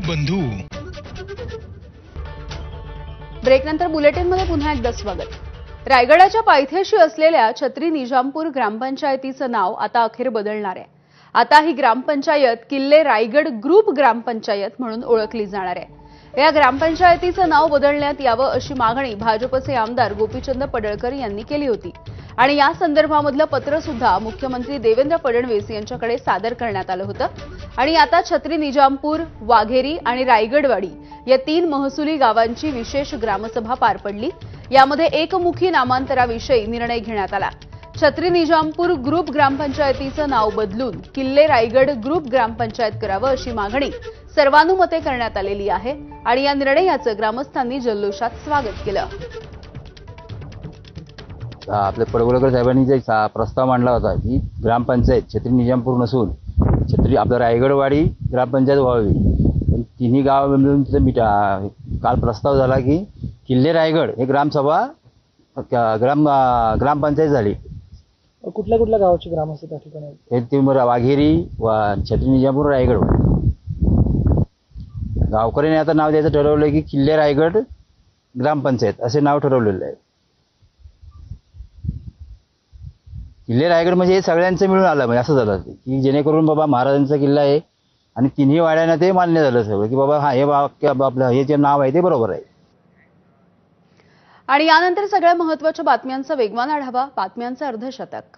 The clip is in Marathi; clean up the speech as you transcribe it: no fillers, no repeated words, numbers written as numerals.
बंधू। ब्रेकनंतर बुलेटिनमध्ये पुन्हा एकदा स्वागत। रायगडाच्या पायथ्याशी असलेल्या छत्री निजामपूर ग्रामपंचायतीचं नाव आता अखेर बदलणार आहे। आता ही ग्रामपंचायत किल्ले रायगड ग्रुप ग्रामपंचायत म्हणून ओळखली जाणार आहे। या ग्रामपंचायतीचं नाव बदलण्यात यावं अशी मागणी भाजपचे आमदार गोपीचंद पडळकर यांनी केली होती आणि या संदर्भामधलं पत्र सुद्धा मुख्यमंत्री देवेंद्र फडणवीस यांच्याकडे सादर करण्यात आलं होतं। आणि आता छत्री निजामपूर, वाघेरी आणि रायगडवाडी या 3 महसुली गावांची विशेष ग्रामसभा पार पडली। यामध्ये एकमुखी नामांतराविषयी निर्णय घेण्यात आला। छत्री निजामपूर ग्रुप ग्रामपंचायतीचं नाव बदलून किल्ले रायगड ग्रुप ग्रामपंचायत करावं अशी मागणी सर्वानुमते करण्यात आलेली आहे आणि या निर्णयाचं ग्रामस्थांनी जल्लोषात स्वागत केलं। आपल्या पडवळकर साहेबांनी जे प्रस्ताव मांडला होता की ग्रामपंचायत छत्री निजामपूर नसून छत्री आपलं रायगडवाडी ग्रामपंचायत व्हावी, पण तिन्ही गाव मिळून काल प्रस्ताव झाला की किल्ले रायगड हे ग्रामसभा ग्रामपंचायत झाली। कुठल्या कुठल्या गावाची ग्रामसभा त्या ठिकाणी? हे वाघेरी छत्री निजामपूर रायगड। गावकऱ्यांनी आता नाव द्यायचं ठरवलं की किल्ले रायगड ग्रामपंचायत असे नाव ठरवलेलं आहे। किल्ले रायगड म्हणजे हे सगळ्यांचं मिळून आलं, म्हणजे असं झालं की जेणेकरून बाबा महाराजांचा किल्ला आहे आणि तिन्ही वाड्यांना ते मान्य झालं सगळं की बाबा हे आपलं हे जे नाव आहे ते बरोबर आहे। आणि यानंतर सगळ्या महत्त्वाच्या बातम्यांचा वेगवान आढावा, बातम्यांचं अर्धशतक।